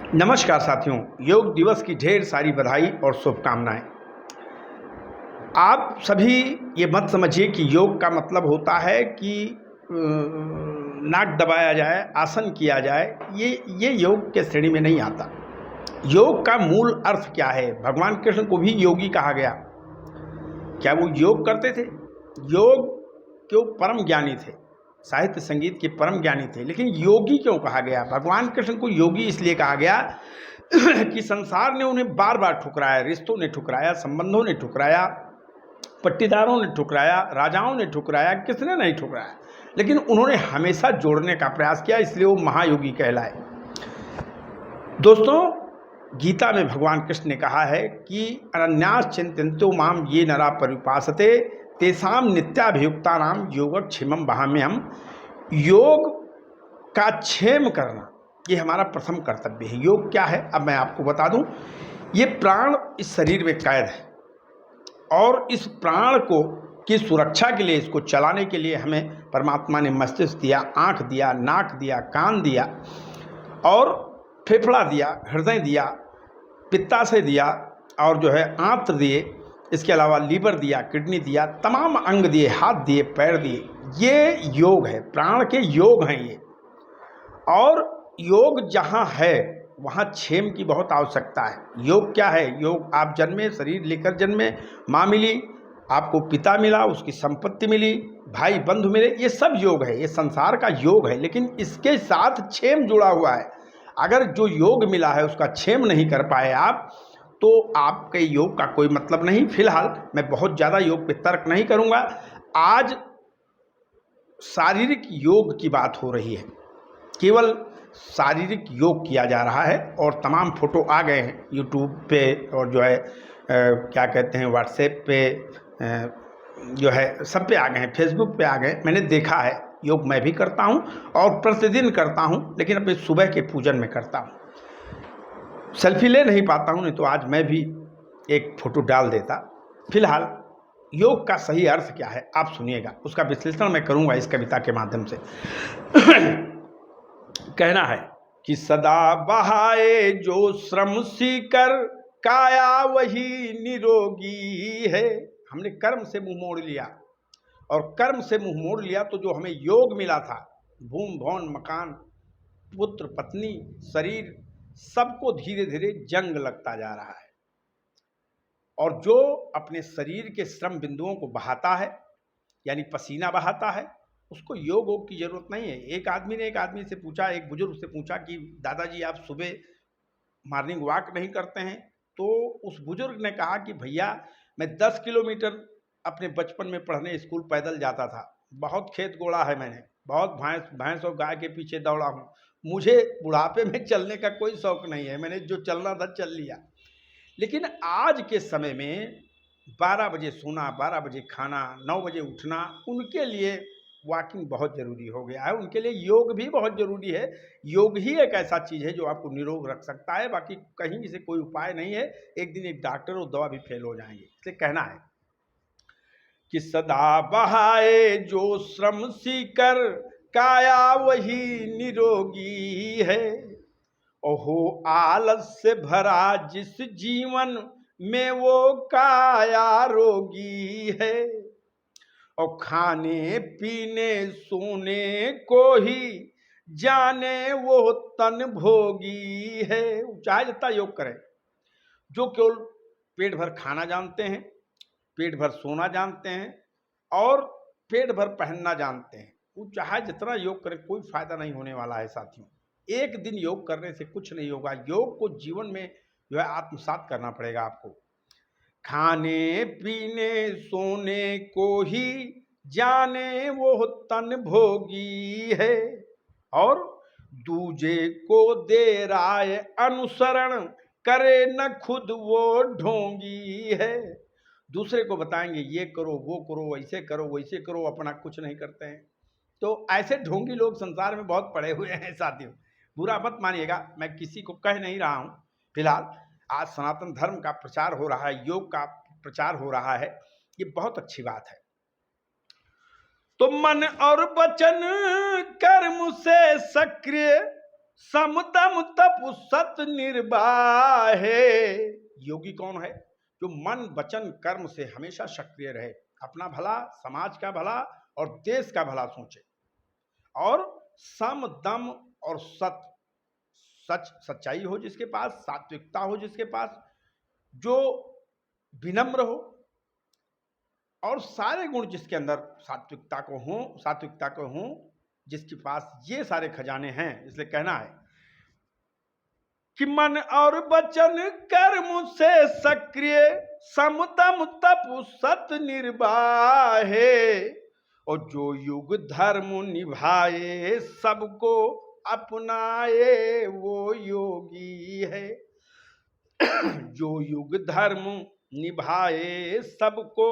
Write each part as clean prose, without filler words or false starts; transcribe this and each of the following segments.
नमस्कार साथियों, योग दिवस की ढेर सारी बधाई और शुभकामनाएं। आप सभी ये मत समझिए कि योग का मतलब होता है कि नाक दबाया जाए, आसन किया जाए। ये योग के श्रेणी में नहीं आता। योग का मूल अर्थ क्या है? भगवान कृष्ण को भी योगी कहा गया। क्या वो योग करते थे? योग क्यों परम ज्ञानी थे, साहित्य संगीत के परम ज्ञानी थे, लेकिन योगी क्यों कहा गया? भगवान कृष्ण को योगी इसलिए कहा गया कि संसार ने उन्हें बार बार ठुकराया, रिश्तों ने ठुकराया, संबंधों ने ठुकराया, पट्टीदारों ने ठुकराया, राजाओं ने ठुकराया, किसने नहीं ठुकराया, लेकिन उन्होंने हमेशा जोड़ने का प्रयास किया, इसलिए वो महायोगी कहलाए। दोस्तों, गीता में भगवान कृष्ण ने कहा है कि अनन्यास चिंतन्तो माम ये नरा परिपासते तेसाम नित्याभियुक्ता नाम योगक्षेमम वहाम्यहम। योग का क्षेम करना ये हमारा प्रथम कर्तव्य है। योग क्या है अब मैं आपको बता दूं। ये प्राण इस शरीर में कैद है और इस प्राण को की सुरक्षा के लिए, इसको चलाने के लिए हमें परमात्मा ने मस्तिष्क दिया, आँख दिया, नाक दिया, कान दिया और फेफड़ा दिया, हृदय दिया, पित्ताशय दिया और आंत्र दिए, इसके अलावा लीवर दिया, किडनी दिया, तमाम अंग दिए, हाथ दिए, पैर दिए। ये योग है, प्राण के योग हैं ये। और योग जहाँ है वहाँ क्षेम की बहुत आवश्यकता है। योग क्या है? योग आप जन्मे, शरीर लेकर जन्मे, माँ मिली, आपको पिता मिला, उसकी संपत्ति मिली, भाई बंधु मिले, ये सब योग है, ये संसार का योग है। लेकिन इसके साथ क्षेम जुड़ा हुआ है। अगर जो योग मिला है उसका क्षेम नहीं कर पाए आप, तो आपके योग का कोई मतलब नहीं। फिलहाल मैं बहुत ज़्यादा योग पे तर्क नहीं करूँगा। आज शारीरिक योग की बात हो रही है, केवल शारीरिक योग किया जा रहा है और तमाम फोटो आ गए हैं यूट्यूब पे और क्या कहते हैं व्हाट्सएप पे, सब पे आ गए हैं, फेसबुक पे आ गए। मैंने देखा है, योग मैं भी करता हूँ और प्रतिदिन करता हूँ, लेकिन अपने सुबह के पूजन में करता हूँ। सेल्फी ले नहीं पाता हूँ, नहीं तो आज मैं भी एक फ़ोटो डाल देता। फिलहाल योग का सही अर्थ क्या है आप सुनिएगा, उसका विश्लेषण मैं करूँगा इस कविता के माध्यम से। कहना है कि सदा बहाए जो श्रम सीकर काया वही निरोगी है। हमने कर्म से मुंह मोड़ लिया और कर्म से मुंह मोड़ लिया तो जो हमें योग मिला था, भूम भवन मकान, पुत्र पत्नी, शरीर, सबको धीरे धीरे जंग लगता जा रहा है। और जो अपने शरीर के श्रम बिंदुओं को बहाता है, यानी पसीना बहाता है, उसको योग वोग की जरूरत नहीं है। एक आदमी ने एक आदमी से पूछा, एक बुजुर्ग से पूछा कि दादाजी आप सुबह मॉर्निंग वॉक नहीं करते हैं? तो उस बुजुर्ग ने कहा कि भैया मैं 10 किलोमीटर अपने बचपन में पढ़ने स्कूल पैदल जाता था, बहुत खेत गोड़ा है मैंने, बहुत भैंस और गाय के पीछे दौड़ा हूँ, मुझे बुढ़ापे में चलने का कोई शौक नहीं है, मैंने जो चलना था चल लिया। लेकिन आज के समय में 12 बजे सोना, 12 बजे खाना, 9 बजे उठना, उनके लिए वॉकिंग बहुत ज़रूरी हो गया है, उनके लिए योग भी बहुत ज़रूरी है। योग ही एक ऐसा चीज़ है जो आपको निरोग रख सकता है, बाकी कहीं से कोई उपाय नहीं है। एक दिन एक डॉक्टर और दवा भी फेल हो जाएंगे। इसलिए कहना है कि सदा बहाए जो श्रम सीकर काया वही निरोगी है। ओहो आलस से भरा जिस जीवन में वो काया रोगी है। और खाने पीने सोने को ही जाने वो तन भोगी है। चाहे जितना योग करें, जो केवल पेट भर खाना जानते हैं, पेट भर सोना जानते हैं और पेट भर पहनना जानते हैं, वो चाहे जितना योग करें कोई फायदा नहीं होने वाला है साथियों। एक दिन योग करने से कुछ नहीं होगा। योग को जीवन में आत्मसात करना पड़ेगा आपको। खाने पीने सोने को ही जाने वो तन भोगी है और दूजे को दे राय अनुसरण करे न खुद वो ढोंगी है। दूसरे को बताएंगे ये करो, वो करो, ऐसे करो, वैसे करो, अपना कुछ नहीं करते हैं। तो ऐसे ढोंगी लोग संसार में बहुत पड़े हुए हैं साथियों। बुरा मत मानिएगा, मैं किसी को कह नहीं रहा हूँ। फिलहाल आज सनातन धर्म का प्रचार हो रहा है, योग का प्रचार हो रहा है, ये बहुत अच्छी बात है। तो मन और वचन कर्म से सक्रिय समदम तप सत निर्वाहे। योगी कौन है? जो मन वचन कर्म से हमेशा सक्रिय रहे, अपना भला, समाज का भला और देश का भला सोचे, और सम दम और सत, सच सच्चाई हो जिसके पास, सात्विकता हो जिसके पास, जो विनम्र हो, और सारे गुण जिसके अंदर सात्विकता को हों, जिसके पास ये सारे खजाने हैं। इसलिए कहना है कि मन और वचन कर्म से सक्रिय, समदम तप सत निर्वाहे, और जो युग धर्म निभाए सबको अपनाए वो योगी है। जो युग धर्म निभाए सबको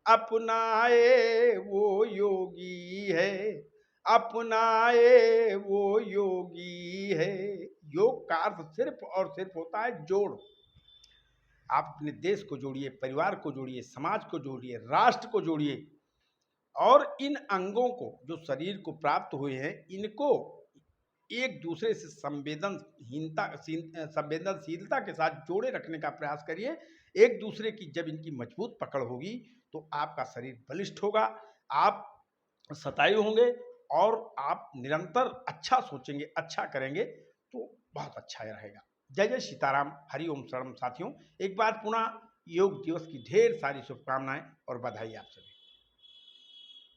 अपनाए वो योगी है, अपनाए वो योगी है। योग का अर्थ सिर्फ और सिर्फ होता है जोड़। आप अपने देश को जोड़िए, परिवार को जोड़िए, समाज को जोड़िए, राष्ट्र को जोड़िए, और इन अंगों को जो शरीर को प्राप्त हुए हैं, इनको एक दूसरे से संवेदनशीलता के साथ जोड़े रखने का प्रयास करिए। एक दूसरे की जब इनकी मजबूत पकड़ होगी तो आपका शरीर बलिष्ठ होगा, आप सतायु होंगे, और आप निरंतर अच्छा सोचेंगे, अच्छा करेंगे तो बहुत अच्छा रहेगा। जय जय सीताराम, हरि ओम शरणम। साथियों, एक बार पुनः योग दिवस की ढेर सारी शुभकामनाएं और बधाई आप सभी।